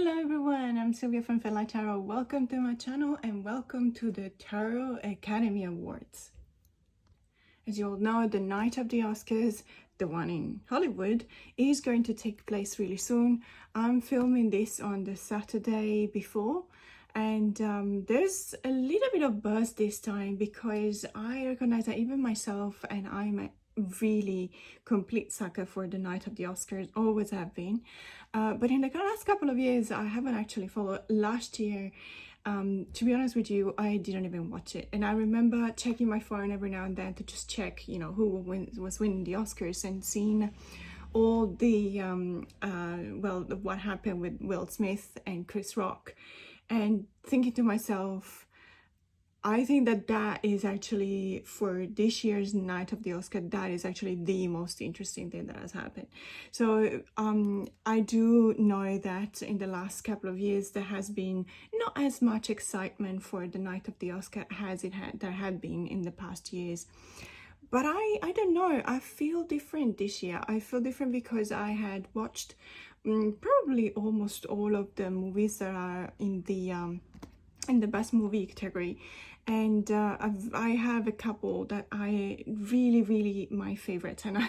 Hello everyone, I'm Sylvia from Fella Tarot. Welcome to my channel and welcome to the Tarot Academy Awards. As you all know, the night of the Oscars, the one in Hollywood, is going to take place really soon. I'm filming this on the Saturday before, and there's a little bit of buzz this time because I recognize that even myself, and I'm a really complete sucker for the night of the Oscars, always have been. But in the last couple of years, I haven't actually followed. Last year, to be honest with you, I didn't even watch it. And I remember checking my phone every now and then to just check, who was winning the Oscars, and seeing all the, what happened with Will Smith and Chris Rock, and thinking to myself, I think that is actually, for this year's night of the Oscar, that is actually the most interesting thing that has happened. So I do know that in the last couple of years there has been not as much excitement for the night of the Oscar as there had been in the past years. But I don't know, I feel different this year. I feel different because I had watched probably almost all of the movies that are in the best movie category, and I have a couple that I really my favorites, and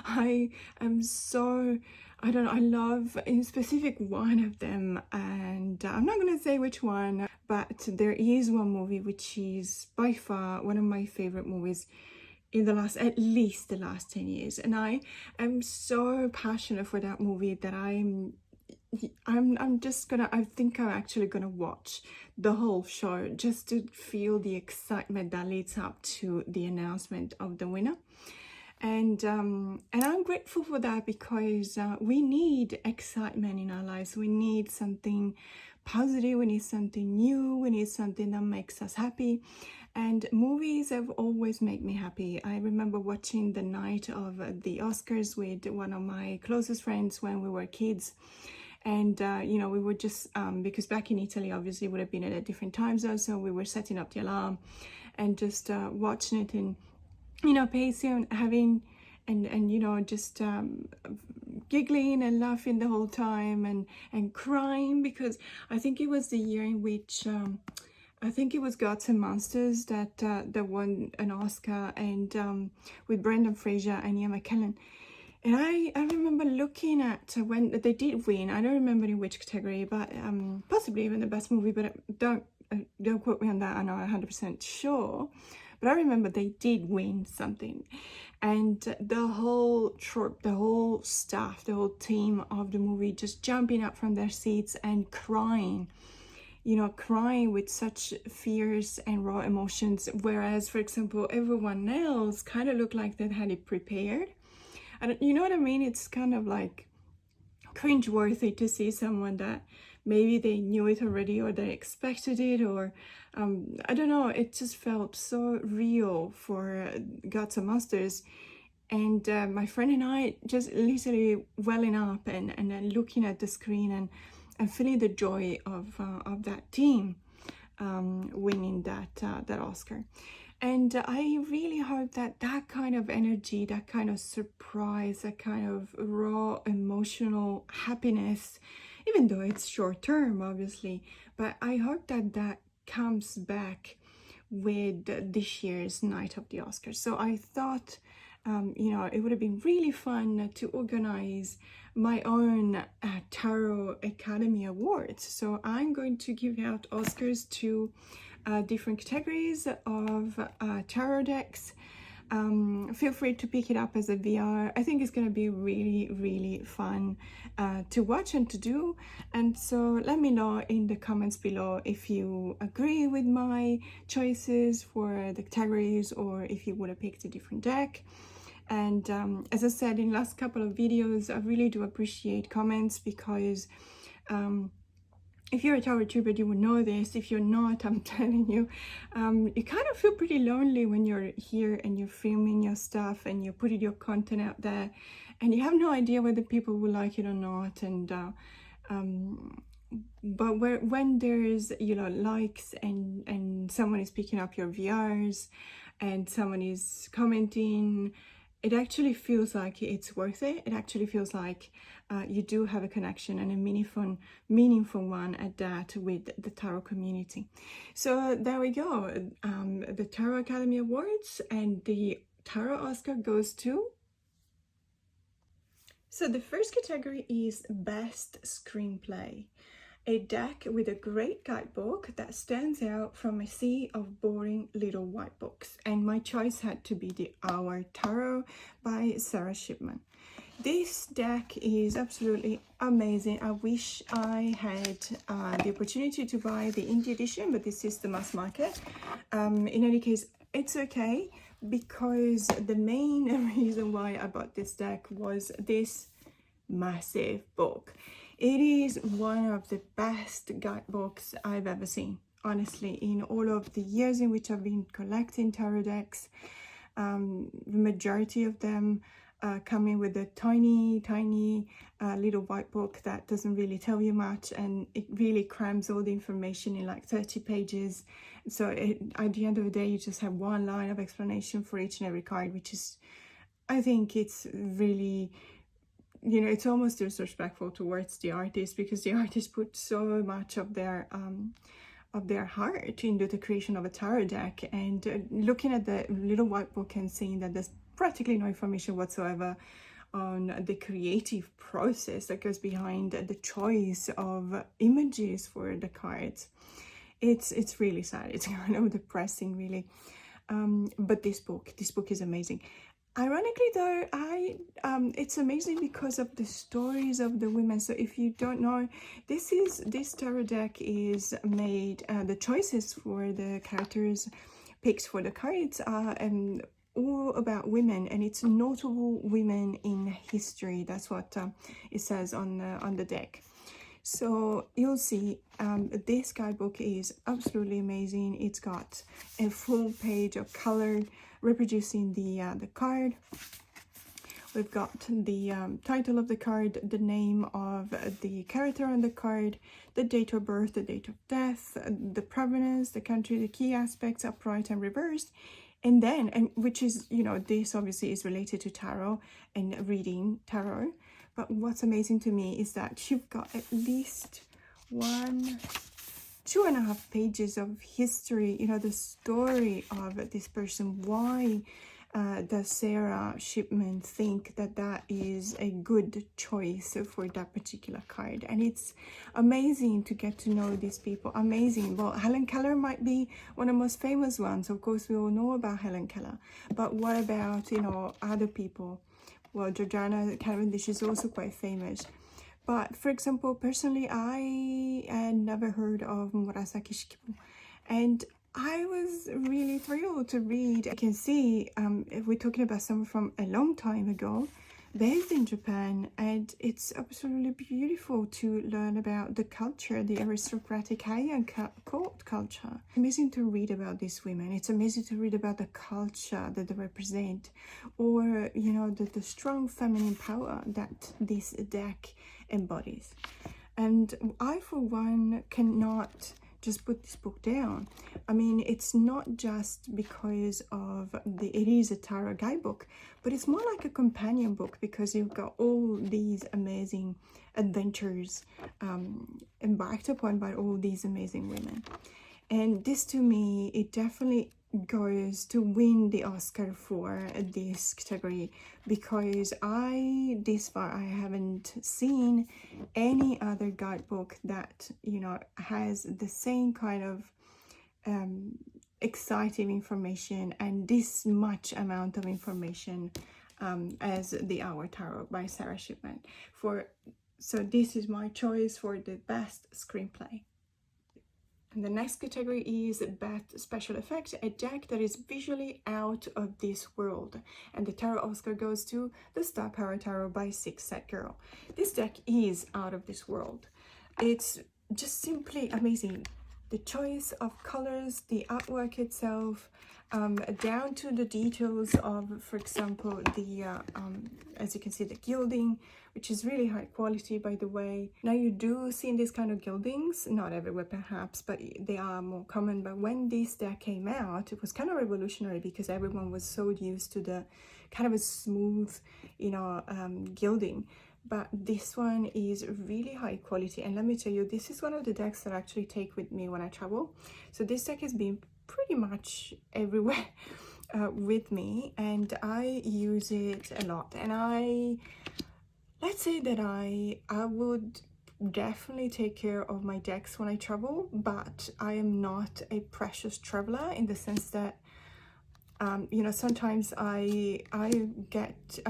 I am so, I don't know, I love in specific one of them, and I'm not gonna say which one, but there is one movie which is by far one of my favorite movies in at least the last 10 years, and I am so passionate for that movie that I think I'm actually gonna watch the whole show just to feel the excitement that leads up to the announcement of the winner. And I'm grateful for that, because we need excitement in our lives. We need something positive, we need something new, we need something that makes us happy. And movies have always made me happy. I remember watching the night of the Oscars with one of my closest friends when we were kids. And, we were just, because back in Italy, obviously, would have been at a different time zone. So we were setting up the alarm and just watching it, and, pacing, having, and just giggling and laughing the whole time, and crying, because I think it was the year in which, I think it was Gods and Monsters that won an Oscar, and with Brendan Fraser and Ian McKellen. And I remember looking at when they did win. I don't remember in which category, but possibly even the best movie, but don't quote me on that, I'm not 100% sure. But I remember they did win something. And the whole troop, the whole staff, the whole team of the movie just jumping up from their seats and crying. Crying with such fierce and raw emotions, whereas, for example, everyone else kind of looked like they had it prepared. You know what I mean? It's kind of like cringeworthy to see someone that maybe they knew it already, or they expected it, or I don't know. It just felt so real for Gods and Monsters. And my friend and I just literally welling up and then looking at the screen and feeling the joy of that team winning that Oscar. And I really hope that kind of energy, that kind of surprise, that kind of raw emotional happiness, even though it's short term, obviously, but I hope that comes back with this year's night of the Oscars. So I thought, it would have been really fun to organize my own Tarot Academy Awards. So I'm going to give out Oscars to different categories of tarot decks. Feel free to pick it up as a VR. I think it's going to be really fun to watch and to do. And so let me know in the comments below if you agree with my choices for the categories, or if you would have picked a different deck. And as I said in the last couple of videos, I really do appreciate comments, because if you're a tarot tuber, you will know this. If you're not, I'm telling you, you kind of feel pretty lonely when you're here and you're filming your stuff and you're putting your content out there, and you have no idea whether people will like it or not. And but when there's likes, and someone is picking up your VRs, and someone is commenting, it actually feels like it's worth it. It actually feels like you do have a connection, and a meaningful one at that, with the tarot community. So there we go. The Tarot Academy Awards, and the Tarot Oscar goes to... So the first category is Best Screenplay. A deck with a great guidebook that stands out from a sea of boring little white books. And my choice had to be the Our Tarot by Sarah Shipman. This deck is absolutely amazing. I wish I had the opportunity to buy the indie edition, but this is the mass market. In any case, it's okay, because the main reason why I bought this deck was this massive book. It is one of the best guidebooks I've ever seen, honestly, in all of the years in which I've been collecting tarot decks. The majority of them coming with a tiny little white book that doesn't really tell you much, and it really crams all the information in like 30 pages. So at the end of the day, you just have one line of explanation for each and every card, which is, I think it's really, you know, it's almost disrespectful towards the artist, because the artist put so much of their heart into the creation of a tarot deck. And looking at the little white book and seeing that there's practically no information whatsoever on the creative process that goes behind the choice of images for the cards, it's really sad. It's kind of depressing, really. But this book is amazing. Ironically though, it's amazing because of the stories of the women. So if you don't know, this tarot deck is made, the choices for the characters picks for the cards are all about women, and it's notable women in history. That's what it says on the deck. So you'll see this guidebook is absolutely amazing. It's got a full page of color reproducing the card. We've got the title of the card, the name of the character on the card, the date of birth, the date of death, the provenance, the country, the key aspects, upright and reversed. And then, which is, you know, this obviously is related to tarot and reading tarot. But what's amazing to me is that you've got at least 2.5 pages of history, you know, the story of this person. Why does Sarah Shipman think that that is a good choice for that particular card? And it's amazing to get to know these people. Amazing. Well, Helen Keller might be one of the most famous ones. Of course, we all know about Helen Keller. But what about, you know, other people? Well, Georgiana Cavendish is also quite famous. But for example, personally, I had never heard of Murasaki Shikibu, and I was really thrilled to read. I can see if we're talking about someone from a long time ago, based in Japan, and it's absolutely beautiful to learn about the culture, the aristocratic Heian court culture. Amazing to read about these women. It's amazing to read about the culture that they represent, or, you know, the strong feminine power that this deck embodies. And I, for one, cannot just put this book down. I mean, it's not just because of it is a tarot guidebook, but it's more like a companion book, because you've got all these amazing adventures embarked upon by all these amazing women. And this, to me, it definitely goes to win the Oscar for this category, because this far I haven't seen any other guidebook that, you know, has the same kind of exciting information and this much amount of information as the Our Tarot by Sarah Shipman. So this is my choice for the best screenplay. And the next category is Best Special Effects, a deck that is visually out of this world. And the Tarot Oscar goes to the Star Power Tarot by Six Set Girl. This deck is out of this world. It's just simply amazing. the choice of colors, the artwork itself, down to the details of, for example, the as you can see, the gilding, which is really high quality, by the way. Now you do see in this kind of gildings, not everywhere perhaps, but they are more common. But when this deck came out, it was kind of revolutionary because everyone was so used to the kind of a smooth, you know, gilding. But this one is really high quality, and let me tell you, this is one of the decks that I actually take with me when I travel. So this deck has been pretty much everywhere with me, and I use it a lot. And let's say that I would definitely take care of my decks when I travel, but I am not a precious traveler in the sense that you know, sometimes I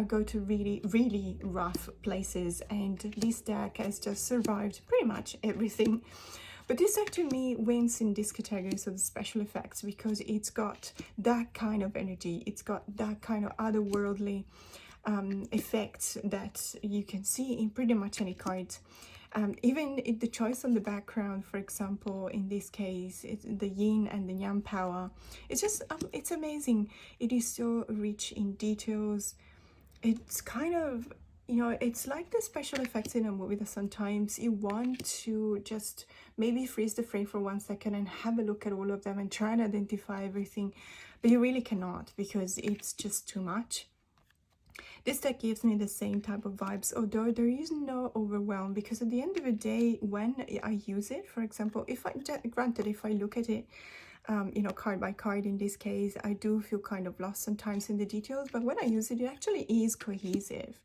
go to really rough places, and this deck has just survived pretty much everything. But this deck to me wins in this category of special effects because it's got that kind of energy, it's got that kind of otherworldly effects that you can see in pretty much any card. Even the choice on the background, for example, in this case, it's the yin and the yang power. It's just, it's amazing. It is so rich in details. It's kind of, you know, it's like the special effects in a movie that sometimes you want to just maybe freeze the frame for 1 second and have a look at all of them and try and identify everything, but you really cannot because it's just too much. This deck gives me the same type of vibes, although there is no overwhelm, because at the end of the day, when I use it, for example, if I, granted, if I look at it, you know, card by card in this case, I do feel kind of lost sometimes in the details, but when I use it, it actually is cohesive.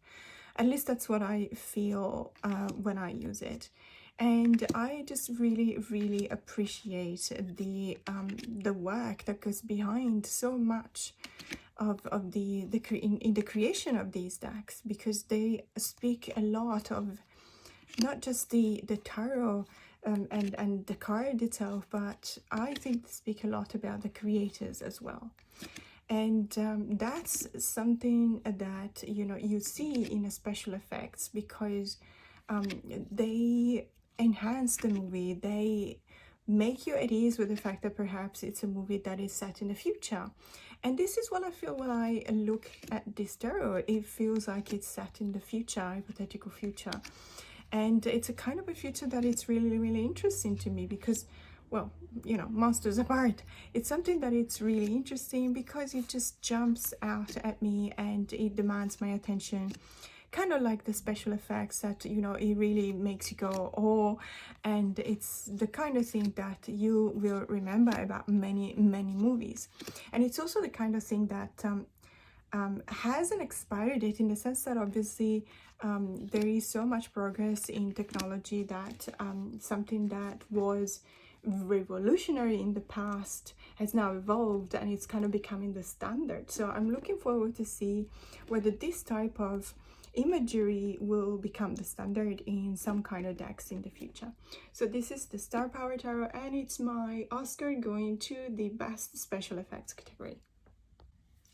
At least that's what I feel when I use it. And I just really appreciate the work that goes behind so much of in the creation of these decks, because they speak a lot of not just the tarot and the card itself, but I think they speak a lot about the creators as well. And that's something that, you know, you see in a special effects, because they enhance the movie, they make you at ease with the fact that perhaps it's a movie that is set in the future. And this is what I feel when I look at this tarot. It feels like it's set in the future, hypothetical future. And it's a kind of a future that it's really interesting to me because, well, you know, monsters apart, it's something that it's really interesting because it just jumps out at me and it demands my attention. Kind of like the special effects that, you know, it really makes you go, oh, and it's the kind of thing that you will remember about many movies. And it's also the kind of thing that has an expiry date, in the sense that obviously there is so much progress in technology that something that was revolutionary in the past has now evolved and it's kind of becoming the standard. So I'm looking forward to see whether this type of imagery will become the standard in some kind of decks in the future. So this is the Star Power Tarot, and it's my Oscar going to the best special effects category.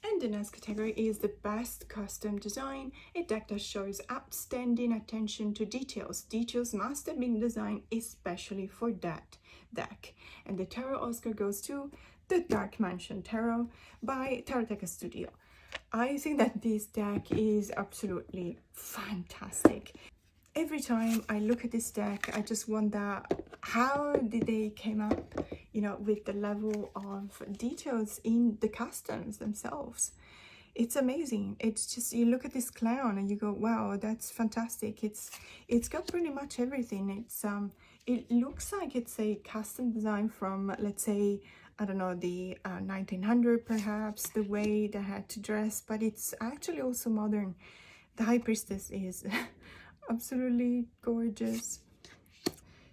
And the next category is the best custom design, a deck that shows outstanding attention to details. Details must have been designed especially for that deck. And the Tarot Oscar goes to the Dark Mansion Tarot by Taroteka Studio. I think that this deck is absolutely fantastic. Every time I look at this deck, I just wonder, how did they came up, you know, with the level of details in the customs themselves? It's amazing. It's just, you look at this clown and you go, wow, that's fantastic. It's got pretty much everything. It's it looks like it's a custom design from, let's say, I don't know, the 1900 perhaps, the way they had to dress, but it's actually also modern. The High Priestess is absolutely gorgeous.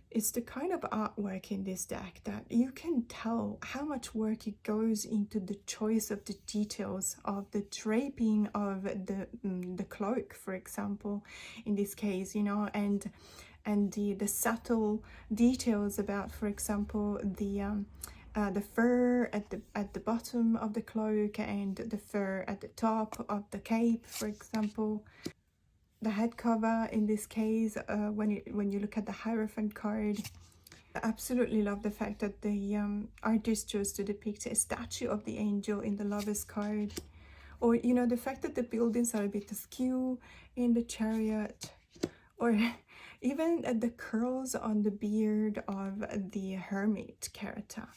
It's the kind of artwork in this deck that you can tell how much work it goes into the choice of the details of the draping of the cloak, for example, in this case, you know, and the subtle details about, for example, the fur at the bottom of the cloak and the fur at the top of the cape, for example. The head cover in this case, when you look at the Hierophant card, I absolutely love the fact that the artist chose to depict a statue of the angel in the Lover's card. Or, you know, the fact that the buildings are a bit askew in the chariot. Or even the curls on the beard of the hermit character.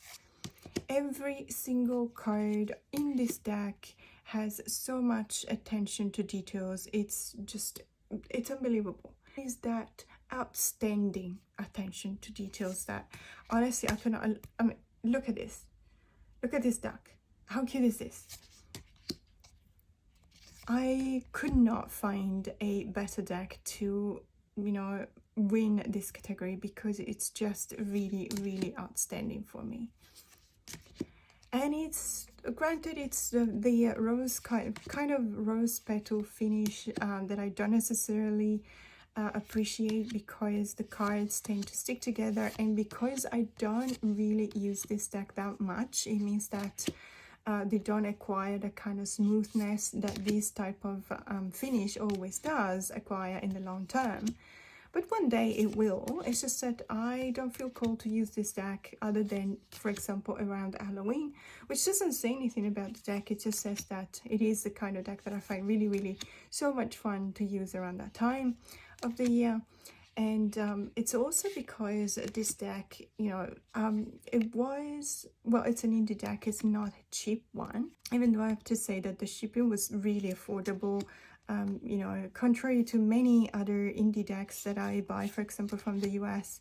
Every single card in this deck has so much attention to details. It's unbelievable. Is that outstanding attention to details that honestly I cannot. I mean, look at this. Look at this deck. How cute is this? I could not find a better deck to, you know, win this category because it's just really, really outstanding for me. And it's granted, it's the rose kind of rose petal finish that I don't necessarily appreciate, because the cards tend to stick together, and because I don't really use this deck that much, it means that they don't acquire the kind of smoothness that this type of finish always does acquire in the long term. But one day it will. It's just that I don't feel called to use this deck other than, for example, around Halloween, which doesn't say anything about the deck. It just says that it is the kind of deck that I find really, really so much fun to use around that time of the year. And it's also because this deck, you know, it was, well, it's an indie deck. It's not a cheap one, even though I have to say that the shipping was really affordable. You know, contrary to many other indie decks that I buy, for example, from the US,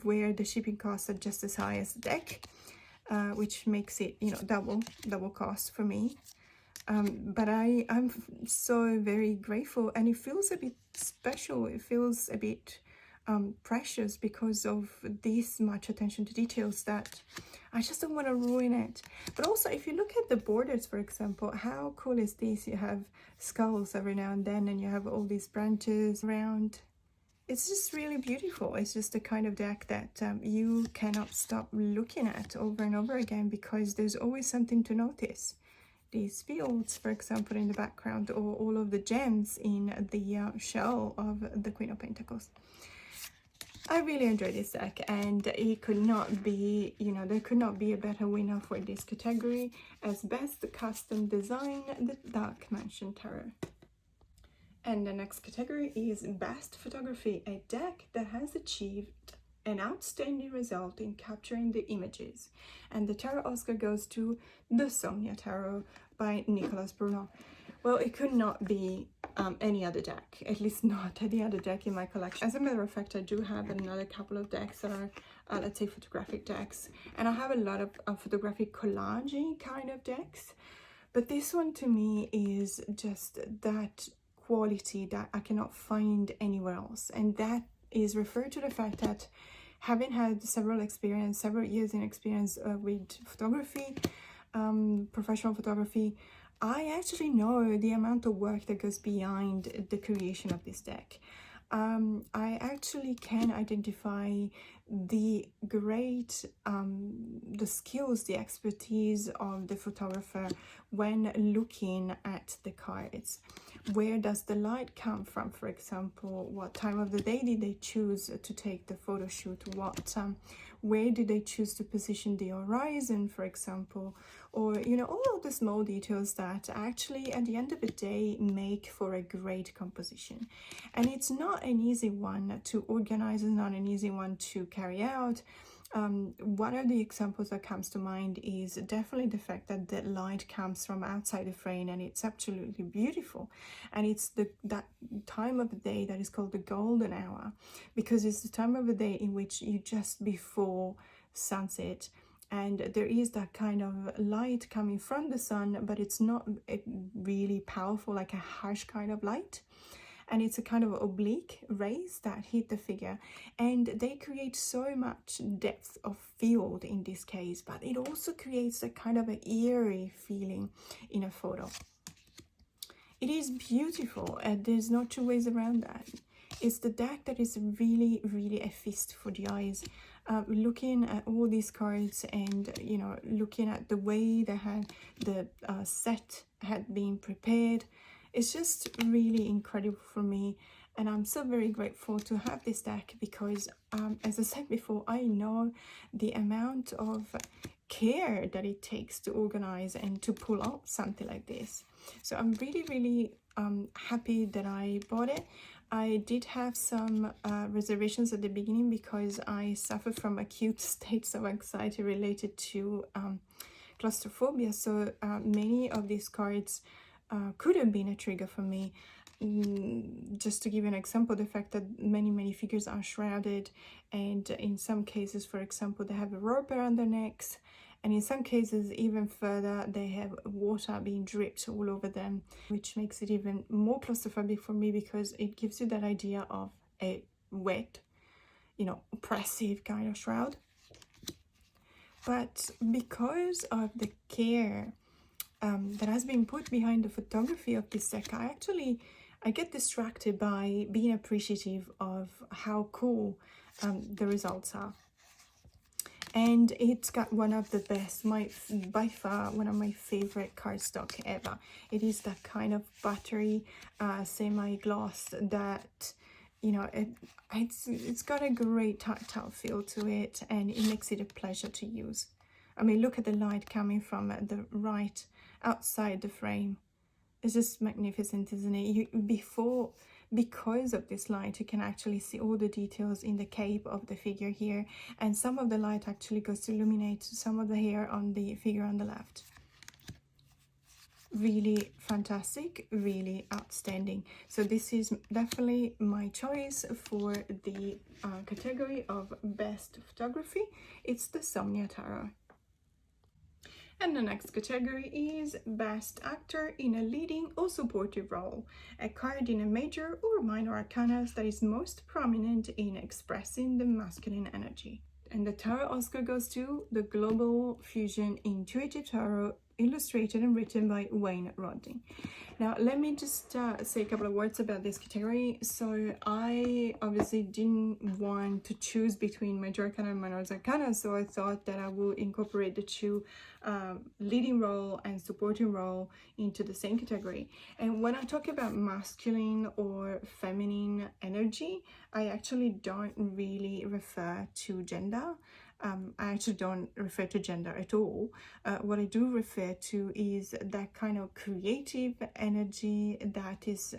where the shipping costs are just as high as the deck, which makes it, you know, double cost for me. But I'm so very grateful, and it feels a bit special. It feels a bit precious because of this much attention to details that I just don't want to ruin it. But also, if you look at the borders, for example, how cool is this? You have skulls every now and then, and you have all these branches around. It's just really beautiful. It's just the kind of deck that you cannot stop looking at over and over again, because there's always something to notice. These fields, for example, in the background, or all of the gems in the shell of the Queen of Pentacles. I really enjoy this deck, and it could not be, you know, there could not be a better winner for this category as Best Custom Design, the Dark Mansion Tarot. And the next category is Best Photography, a deck that has achieved an outstanding result in capturing the images. And the Tarot Oscar goes to the Sonia Tarot by Nicholas Bruno. Well, it could not be any other deck, at least not any other deck in my collection. As a matter of fact, I do have another couple of decks that are, let's say, photographic decks. And I have a lot of photographic collaging kind of decks. But this one to me is just that quality that I cannot find anywhere else. And that is referred to the fact that, having had several years in experience with photography, professional photography, I actually know the amount of work that goes behind the creation of this deck. I actually can identify the great, the skills, the expertise of the photographer when looking at the cards. Where does the light come from, for example? What time of the day did they choose to take the photo shoot? Where did they choose to position the horizon, for example? Or, you know, all of the small details that actually at the end of the day make for a great composition. And it's not an easy one to organize, it's not an easy one to carry out. One of the examples that comes to mind is definitely the fact that the light comes from outside the frame, and it's absolutely beautiful. And it's that time of the day that is called the golden hour, because it's the time of the day in which you just before sunset, and there is that kind of light coming from the sun, but it's not really powerful, like a harsh kind of light. And it's a kind of oblique rays that hit the figure, and they create so much depth of field in this case, but it also creates a kind of an eerie feeling in a photo. It is beautiful, and there's no two ways around that. It's the deck that is really, really a feast for the eyes. Looking at all these cards, and, you know, looking at the way they had the set had been prepared, it's just really incredible for me. And I'm so very grateful to have this deck because, as I said before, I know the amount of care that it takes to organize and to pull out something like this. So I'm really, really happy that I bought it. I did have some reservations at the beginning because I suffer from acute states of anxiety related to claustrophobia. So many of these cards could have been a trigger for me. Just to give you an example, the fact that many figures are shrouded, and in some cases, for example, they have a rope around their necks, and in some cases even further, they have water being dripped all over them, which makes it even more claustrophobic for me because it gives you that idea of a wet, you know, oppressive kind of shroud. But because of the care that has been put behind the photography of this deck, I get distracted by being appreciative of how cool the results are. And it's got one of the best, by far one of my favorite cardstock ever. It is that kind of buttery semi-gloss that, you know, it's got a great tactile feel to it, and it makes it a pleasure to use. I mean, look at the light coming from the right outside the frame. It's just magnificent, isn't it? Because of this light, you can actually see all the details in the cape of the figure here, and some of the light actually goes to illuminate some of the hair on the figure on the left. Really fantastic, really outstanding. So this is definitely my choice for the category of best photography. It's the Somnia Tarot. And the next category is Best Actor in a Leading or Supportive Role, a card in a major or minor arcana that is most prominent in expressing the masculine energy. And the tarot Oscar goes to the Global Fusion Intuitive Tarot, illustrated and written by Wayne Rodney. Now, let me just say a couple of words about this category. So I obviously didn't want to choose between major arcana and minor arcana, so I thought that I will incorporate the two leading role and supporting role into the same category. And when I talk about masculine or feminine energy, I actually don't really refer to gender. I actually don't refer to gender at all. What I do refer to is that kind of creative energy that is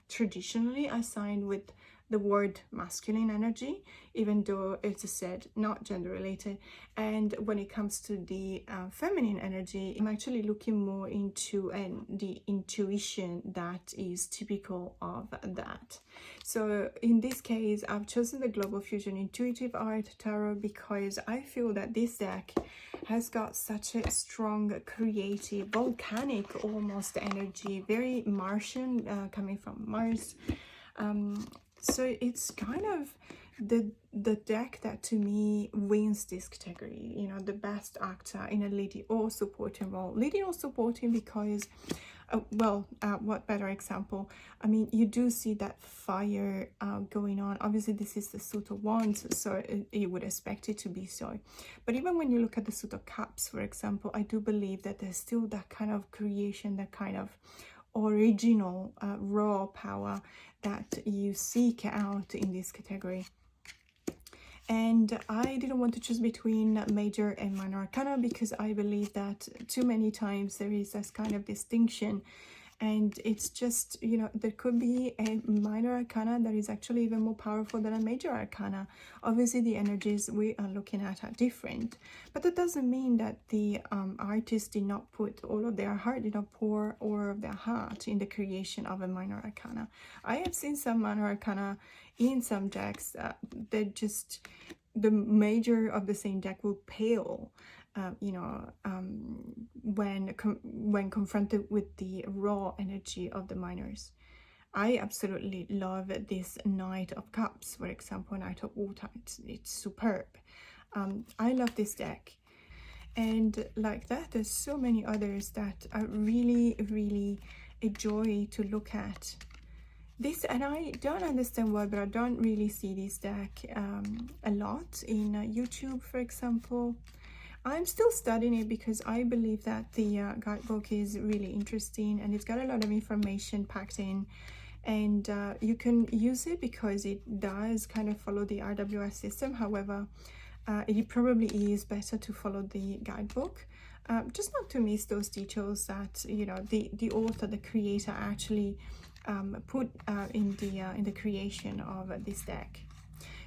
traditionally assigned with the word masculine energy, even though it's said not gender related. And when it comes to the feminine energy, I'm actually looking more into the intuition that is typical of that. So in this case, I've chosen the Global Fusion Intuitive Art Tarot because I feel that this deck has got such a strong, creative, volcanic almost energy, very Martian, coming from Mars. So it's kind of the deck that to me wins this category, you know, the best actor in a leading or supporting role. Leading or supporting because, what better example? I mean, you do see that fire going on. Obviously, this is the Suit of Wands, so you would expect it to be so. But even when you look at the Suit of Cups, for example, I do believe that there's still that kind of creation, that kind of original raw power that you seek out in this category. And I didn't want to choose between major and minor arcana because I believe that too many times there is this kind of distinction, and it's just, you know, there could be a minor arcana that is actually even more powerful than a major arcana. Obviously the energies we are looking at are different, but that doesn't mean that the artist did not put all of their heart, did not pour all of their heart in the creation of a minor arcana. I have seen some minor arcana in some decks that just the major of the same deck will pale, when confronted with the raw energy of the minors. I absolutely love this Knight of Cups, for example, Knight of Water. It's superb. I love this deck. And like that, there's so many others that are really, really a joy to look at. This, and I don't understand why, but I don't really see this deck a lot in YouTube, for example. I'm still studying it because I believe that the guidebook is really interesting and it's got a lot of information packed in, and you can use it because it does kind of follow the RWS system. However, it probably is better to follow the guidebook, just not to miss those details that, you know, the author, the creator actually put in the creation of this deck.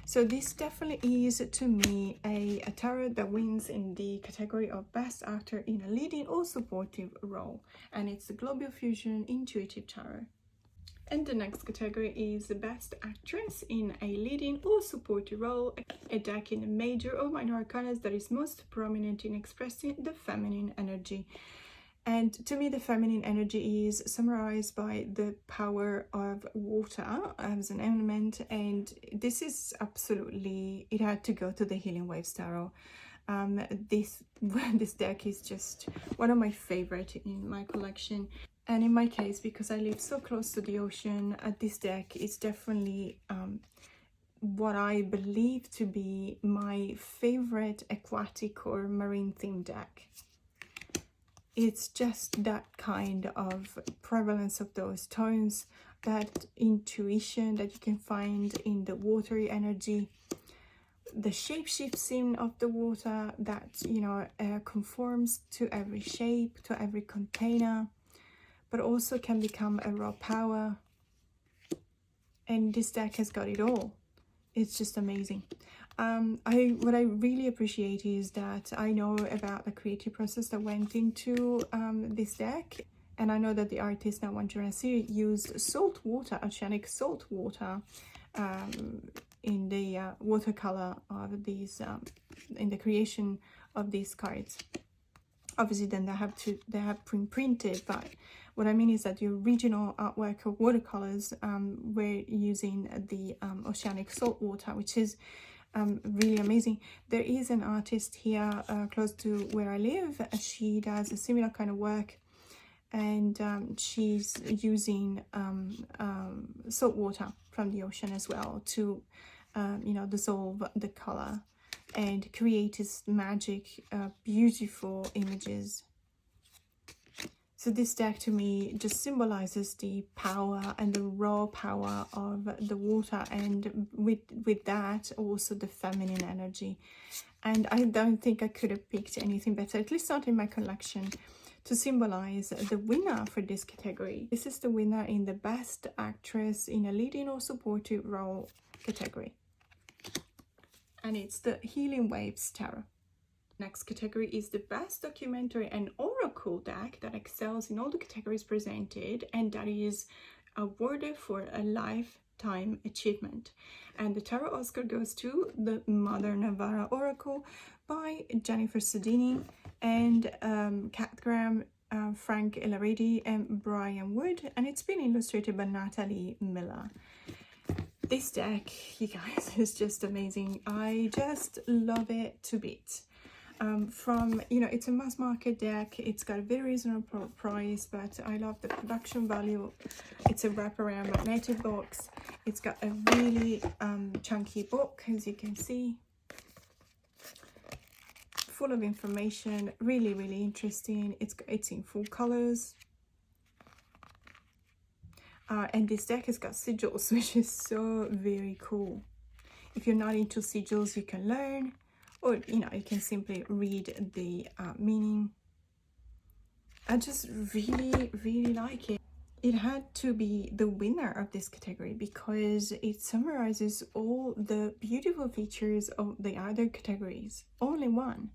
So this definitely is, to me, a tarot that wins in the category of Best Actor in a Leading or Supportive Role, and it's the Global Fusion Intuitive Tarot. And the next category is the Best Actress in a Leading or Supportive Role, a deck in the major or minor arcana that is most prominent in expressing the feminine energy. And to me, the feminine energy is summarized by the power of water as an element, and this is absolutely, it had to go to the Healing Waves Tarot. This deck is just one of my favorite in my collection. And in my case, because I live so close to the ocean, this deck is definitely what I believe to be my favorite aquatic or marine theme deck. It's just that kind of prevalence of those tones, that intuition that you can find in the watery energy, the shape-shifting of the water that, you know, conforms to every shape, to every container, but also can become a raw power. And this deck has got it all. It's just amazing. What I really appreciate is that I know about the creative process that went into this deck, and I know that the artist Nawan Jurasi used salt water, oceanic salt water, in the watercolor of these, in the creation of these cards. Obviously, then they have printed, but what I mean is that the original artwork of watercolors were using the oceanic salt water, which is really amazing. There is an artist here close to where I live. She does a similar kind of work, and she's using salt water from the ocean as well to you know, dissolve the color and create this magic, beautiful images. So this deck to me just symbolizes the power and the raw power of the water, and with that also the feminine energy. And I don't think I could have picked anything better, at least not in my collection, to symbolize the winner for this category. This is the winner in the Best Actress in a Leading or Supportive Role category, and it's the Healing Waves Tarot. Next category is the Best Documentary and Oracle deck that excels in all the categories presented, and that is awarded for a lifetime achievement. And the Tarot Oscar goes to the Mother Navarra Oracle by Jennifer Sodini and Kat Graham, Frank Elaridi, and Brian Wood, and it's been illustrated by Natalie Miller. This deck, you guys, is just amazing. I just love it to bits. From, you know, it's a mass market deck, it's got a very reasonable price, but I love the production value. It's a wraparound magnetic box. It's got a really chunky book, as you can see, full of information, really interesting. It's in full colors, and this deck has got sigils, which is so very cool. If you're not into sigils, you can learn, or, you know, you can simply read the meaning. I just really like it. It had to be the winner of this category because it summarizes all the beautiful features of the other categories, all in one.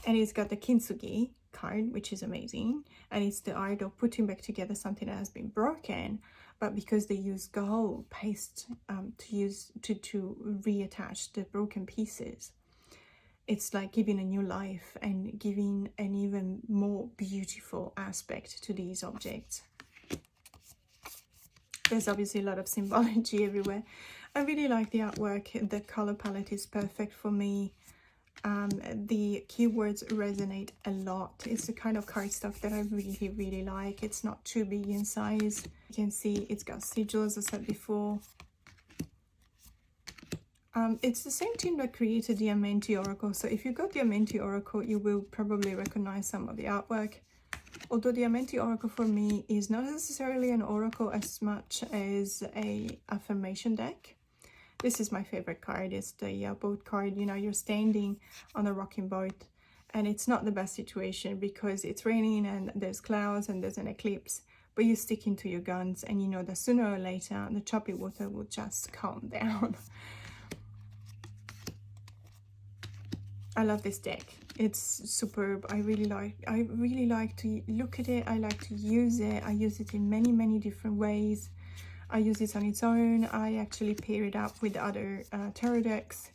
And it's got the Kintsugi card, which is amazing, and it's the art of putting back together something that has been broken, but because they use gold paste to reattach the broken pieces, it's like giving a new life and giving an even more beautiful aspect to these objects. There's obviously a lot of symbology everywhere. I really like the artwork. The color palette is perfect for me. The keywords resonate a lot. It's the kind of cardstock that I really like. It's not too big in size. You can see it's got sigils, as I said before. It's the same team that created the Amenti Oracle, so if you got the Amenti Oracle, you will probably recognize some of the artwork. although the Amenti Oracle for me is not necessarily an oracle as much as a affirmation deck. This is my favorite card. It's the boat card. You know, you're standing on a rocking boat and it's not the best situation because it's raining and there's clouds and there's an eclipse, but you stick into your guns and you know that sooner or later the choppy water will just calm down. I love this deck. It's superb. I really like to look at it. I like to use it. I use it in many different ways. I use it on its own. I actually pair it up with other tarot decks.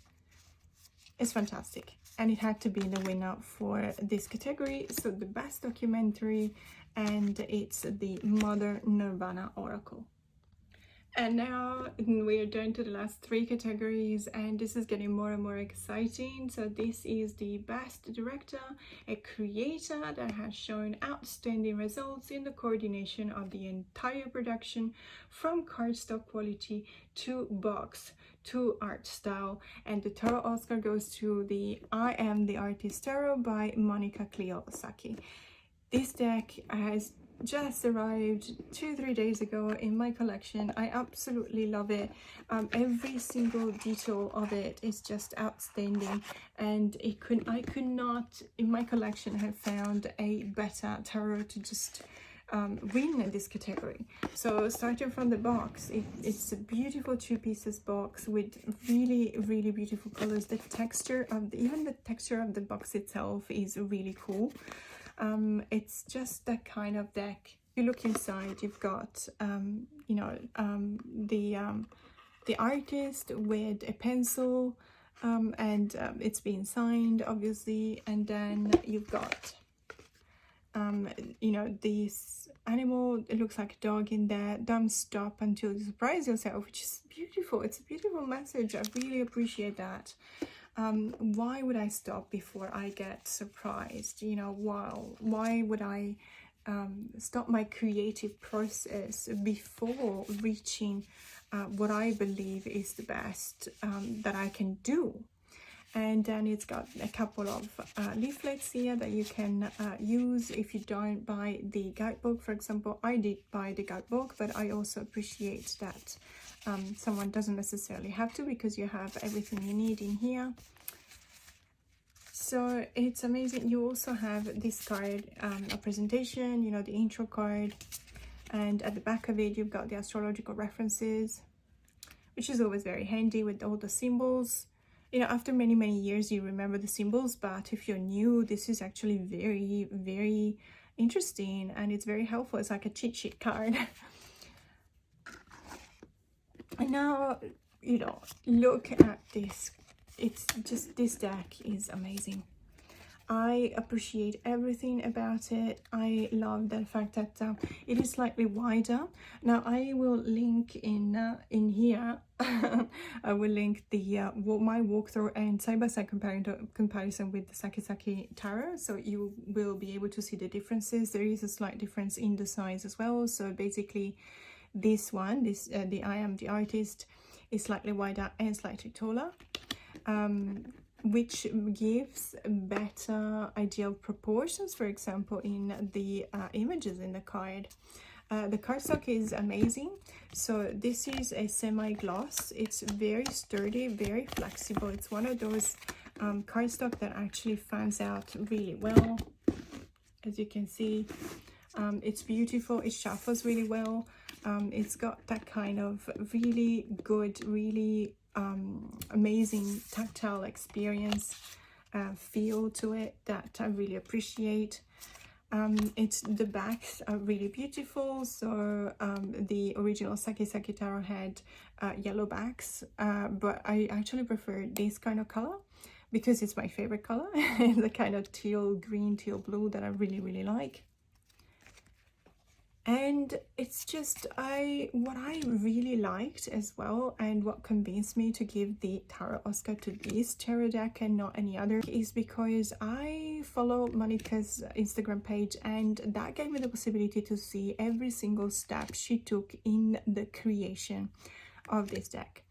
It's fantastic. And it had to be the winner for this category. So the best documentary, and it's the Mother Nirvana Oracle. And now we are down to the last 3 categories, and this is getting more and more exciting. So this is the best director, a creator that has shown outstanding results in the coordination of the entire production, from cardstock quality to box to art style. And the Tarot Oscar goes to the I Am the Artist Tarot by Monica Cleo Saki. This deck has just arrived 2-3 days ago in my collection. I absolutely love it. Every single detail of it is just outstanding, and I could not in my collection have found a better tarot to just win this category. So starting from the box, it's a beautiful 2 pieces box with really beautiful colors. The texture of even the texture of the box itself is really cool. It's just that kind of deck. You look inside, you've got you know, the artist with a pencil, and it's being signed obviously, and then you've got you know, this animal. It looks like a dog in there. Don't stop until you surprise yourself, which is beautiful. It's a beautiful message. I really appreciate that. Why would I stop before I get surprised? You know, why would I stop my creative process before reaching what I believe is the best that I can do? And then it's got a couple of leaflets here that you can use if you don't buy the guidebook. For example, I did buy the guidebook, but I also appreciate that someone doesn't necessarily have to, because you have everything you need in here. So it's amazing. You also have this card, a presentation, you know, the intro card, and at the back of it you've got the astrological references, which is always very handy with all the symbols. You know, after many years you remember the symbols, but if you're new, this is actually very interesting, and it's very helpful. It's like a cheat sheet card. And now, you know, look at this. It's just, this deck is amazing. I appreciate everything about it. I love the fact that it is slightly wider. Now I will link in here I will link the my walkthrough and side-by-side comparison with the Saki Tarot, so you will be able to see the differences. There is a slight difference in the size as well. So basically this one, the I Am the Artist, is slightly wider and slightly taller, which gives better ideal proportions, for example, in the images in the card. The cardstock is amazing. So this is a semi-gloss. It's very sturdy, very flexible. It's one of those cardstock that actually fans out really well. As you can see, it's beautiful. It shuffles really well. It's got that kind of really good, really amazing tactile experience feel to it that I really appreciate. The backs are really beautiful. So the original Saki Tarot had yellow backs, but I actually prefer this kind of color because it's my favorite color. The kind of teal green, teal blue that I really like. And it's just what I really liked as well, and what convinced me to give the Tarot Oscar to this tarot deck and not any other, is because I follow Monica's Instagram page, and that gave me the possibility to see every single step she took in the creation of this deck.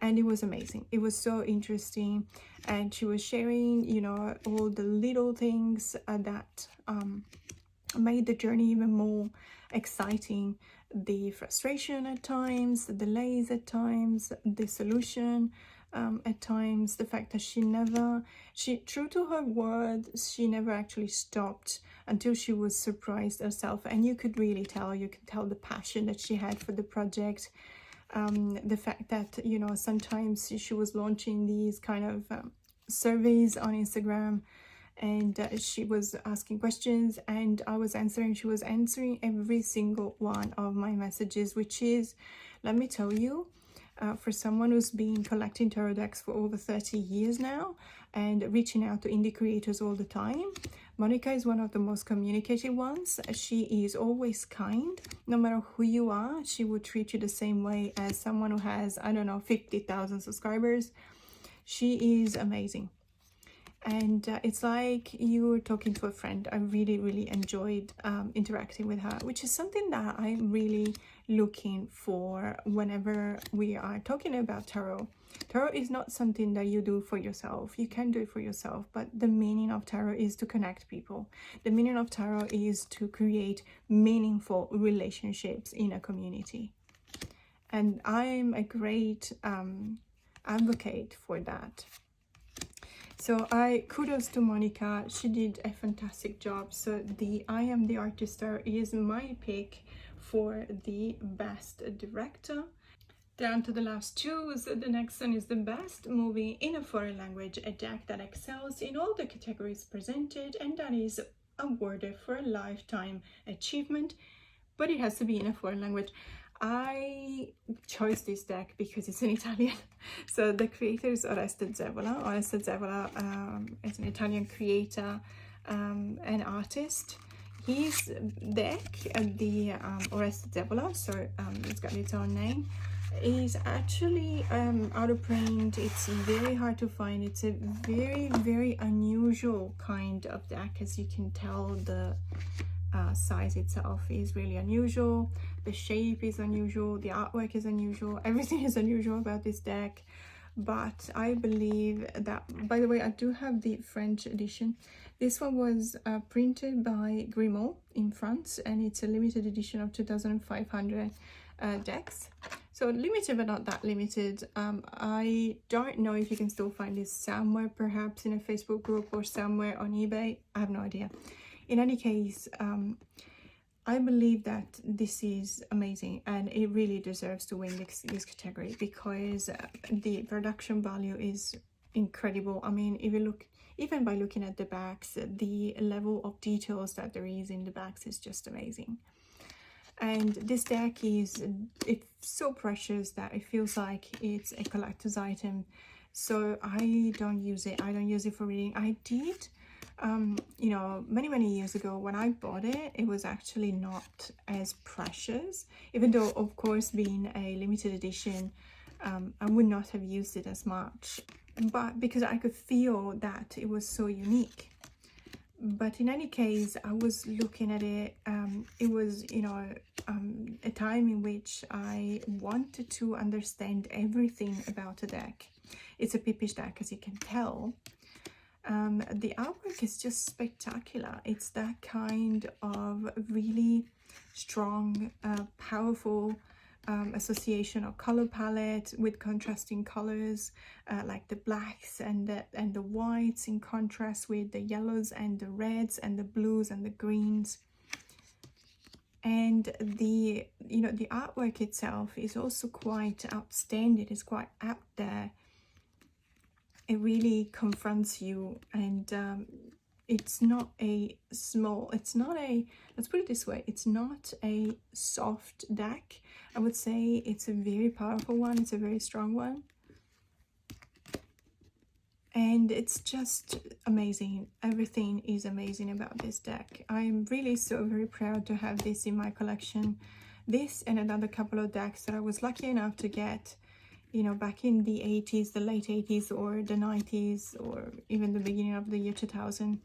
And it was amazing. It was so interesting, and she was sharing, you know, all the little things that made the journey even more exciting. The frustration at times, the delays at times, the solution at times, the fact that she true to her word, she never actually stopped until she was surprised herself. And you could really tell, you could tell the passion that she had for the project. The fact that, you know, sometimes she was launching these kind of surveys on Instagram, and she was asking questions and I was answering. She was answering every single one of my messages, which is, let me tell you, for someone who's been collecting tarot decks for over 30 years now and reaching out to indie creators all the time, Monica is one of the most communicative ones. She is always kind. No matter who you are, she will treat you the same way as someone who has, I don't know, 50,000 subscribers. She is amazing. And it's like you were talking to a friend. I really enjoyed interacting with her, which is something that I'm really looking for whenever we are talking about tarot. Tarot is not something that you do for yourself. You can do it for yourself, but the meaning of tarot is to connect people. The meaning of tarot is to create meaningful relationships in a community. And I'm a great advocate for that. So kudos to Monica. She did a fantastic job. So the I Am the Artist Tarot is my pick for the best director. Down to the last two. So the next one is the best movie in a foreign language, a deck that excels in all the categories presented and that is awarded for a lifetime achievement, but it has to be in a foreign language. I chose this deck because it's in Italian. So the creator is Oreste Zevola. Oreste Zevola is an Italian creator and artist. His deck, the Oreste Zevola, so it's got its own name, is actually out of print. It's very hard to find. It's a very unusual kind of deck. As you can tell, the size itself is really unusual, the shape is unusual, the artwork is unusual, everything is unusual about this deck. But I believe that, by the way, I do have the French edition. This one was printed by Grimaud in France, and it's a limited edition of 2,500 decks. So limited, but not that limited. I don't know if you can still find this somewhere, perhaps in a Facebook group or somewhere on eBay. I have no idea. In any case, I believe that this is amazing and it really deserves to win this category because the production value is incredible. I mean, if you look, even by looking at the backs, the level of details that there is in the backs is just amazing. And this deck it's so precious that it feels like it's a collector's item. So I don't use it. I don't use it for reading. I did you know, many years ago when I bought it, it was actually not as precious, even though of course being a limited edition, I would not have used it as much, but because I could feel that it was so unique. But in any case, I was looking at it, it was, you know, a time in which I wanted to understand everything about a deck. It's a Pippish deck, as you can tell. The artwork is just spectacular. It's that kind of really strong, powerful association of color palette with contrasting colors, like the blacks and the whites in contrast with the yellows and the reds and the blues and the greens. And the, you know, the artwork itself is also quite outstanding. It's quite out there. It really confronts you, and it's not a small, it's not a, let's put it this way, it's not a soft deck. I would say it's a very powerful one. It's a very strong one. And it's just amazing. Everything is amazing about this deck. I am really so very proud to have this in my collection. This and another couple of decks that I was lucky enough to get, you know, back in the 80s, the late 80s or the 90s, or even the beginning of the year 2000,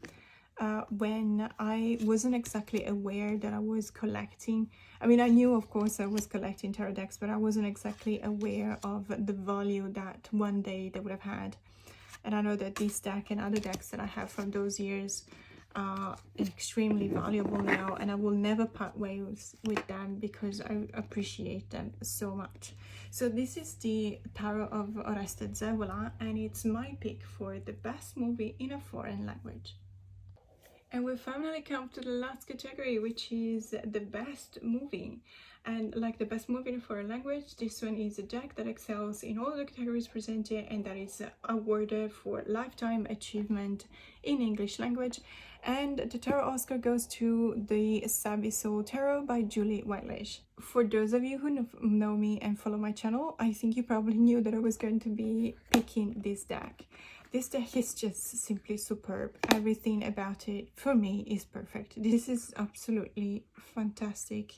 when I wasn't exactly aware that I was collecting. I mean, I knew, of course, I was collecting tarot decks, but I wasn't exactly aware of the value that one day they would have had. And I know that this deck and other decks that I have from those years are extremely valuable now, and I will never part ways with them because I appreciate them so much. So this is the Tarot of Orestes Zévola, and it's my pick for the best movie in a foreign language. And we finally come to the last category, which is the best movie. And like the best movie in a foreign language, this one is a deck that excels in all the categories presented and that is awarded for lifetime achievement in English language. And the Tarot Oscar goes to the Savvy Soul Tarot by Julie Whitelash. For those of you who know me and follow my channel, I think you probably knew that I was going to be picking this deck. This deck is just simply superb. Everything about it, for me, is perfect. This is absolutely fantastic.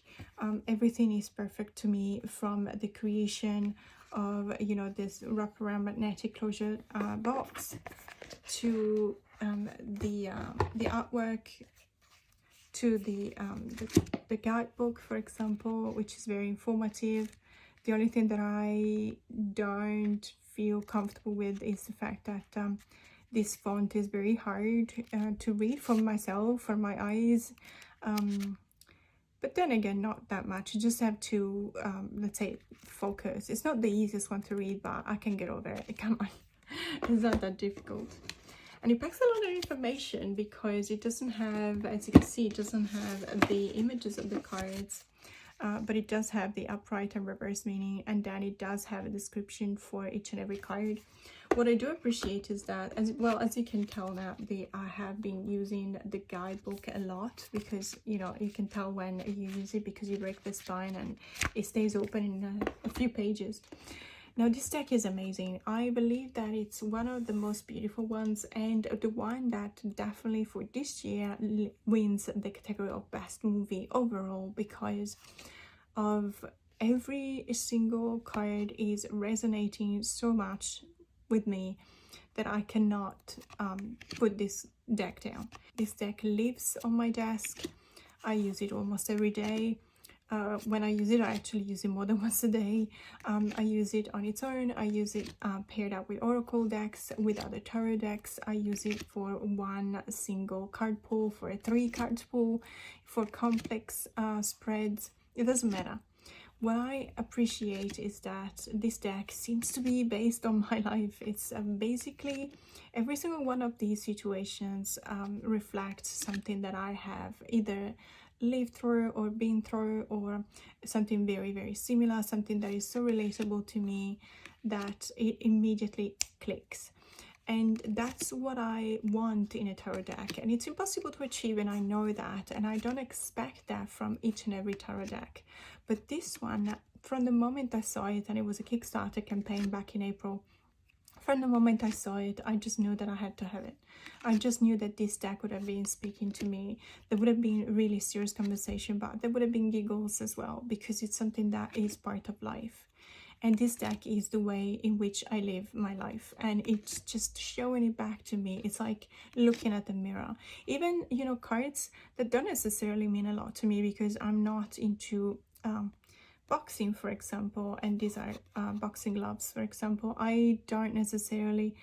Everything is perfect to me, from the creation of, you know, this wraparound magnetic closure box to the artwork, to the guidebook, for example, which is very informative. The only thing that I don't feel comfortable with is the fact that this font is very hard to read for myself, for my eyes. But then again, not that much. You just have to, let's say, focus. It's not the easiest one to read, but I can get over it. Come on. It's not that difficult. And it packs a lot of information because it doesn't have, as you can see, it doesn't have the images of the cards. But it does have the upright and reverse meaning, and then it does have a description for each and every card. What I do appreciate is that, as well as you can tell now, I have been using the guidebook a lot, because, you know, you can tell when you use it because you break the spine and it stays open in a few pages. Now, this deck is amazing. I believe that it's one of the most beautiful ones, and the one that definitely for this year wins the category of best movie overall, because of every single card is resonating so much with me that I cannot put this deck down. This deck lives on my desk. I use it almost every day. When I use it, I actually use it more than once a day. I use it on its own. I use it paired up with oracle decks, with other tarot decks. I use it for one single card pull, for a 3-card pull, for complex spreads. It doesn't matter. What I appreciate is that this deck seems to be based on my life. It's basically every single one of these situations reflects something that I have either lived through or been through, or something very, very similar, something that is so relatable to me that it immediately clicks. And that's what I want in a tarot deck, and it's impossible to achieve, and I know that, and I don't expect that from each and every tarot deck. But this one, from the moment I saw it, and it was a Kickstarter campaign back in April, from the moment I saw it, I just knew that I had to have it. I just knew that this deck would have been speaking to me. There would have been really serious conversation, but there would have been giggles as well, because it's something that is part of life. And this deck is the way in which I live my life, and it's just showing it back to me. It's like looking at the mirror. Even, you know, cards that don't necessarily mean a lot to me, because I'm not into boxing, for example, and these are boxing gloves, for example. I don't necessarily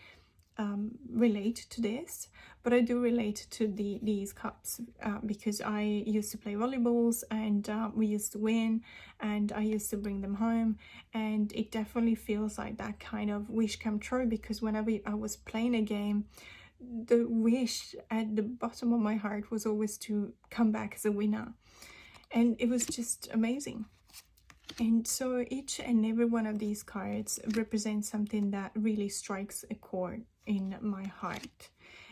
relate to this, but I do relate to these cups because I used to play volleyballs, and we used to win, and I used to bring them home, and it definitely feels like that kind of wish come true, because whenever I was playing a game, the wish at the bottom of my heart was always to come back as a winner, and it was just amazing. And so each and every one of these cards represents something that really strikes a chord in my heart.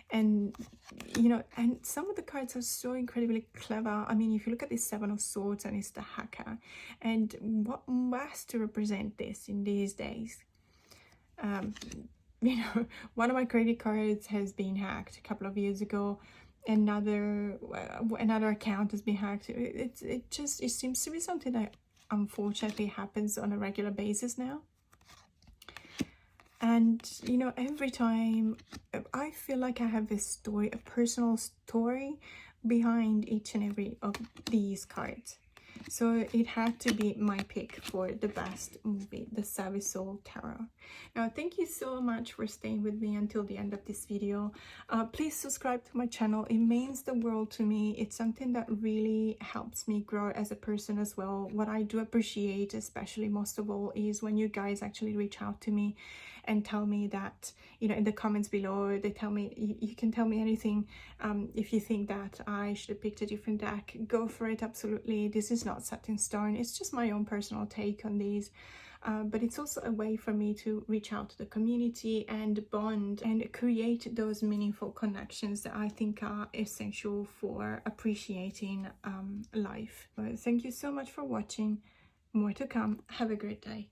And, you know, and some of the cards are so incredibly clever. I mean, if you look at the 7 of Swords, and it's the hacker, and what has to represent this in these days? You know, one of my credit cards has been hacked a couple of years ago. Another account has been hacked. It seems to be something that unfortunately happens on a regular basis now. And, you know, every time I feel like I have a story, a personal story behind each and every of these cards. So it had to be my pick for the best movie, The Savvy Soul Tarot. Now, thank you so much for staying with me until the end of this video. Please subscribe to my channel. It means the world to me. It's something that really helps me grow as a person as well. What I do appreciate, especially most of all, is when you guys actually reach out to me and tell me that, you know, in the comments below, they tell me, you can tell me anything. If you think that I should have picked a different deck, go for it, absolutely. This is not set in stone. It's just my own personal take on these. But it's also a way for me to reach out to the community and bond and create those meaningful connections that I think are essential for appreciating life. Thank you so much for watching. More to come. Have a great day.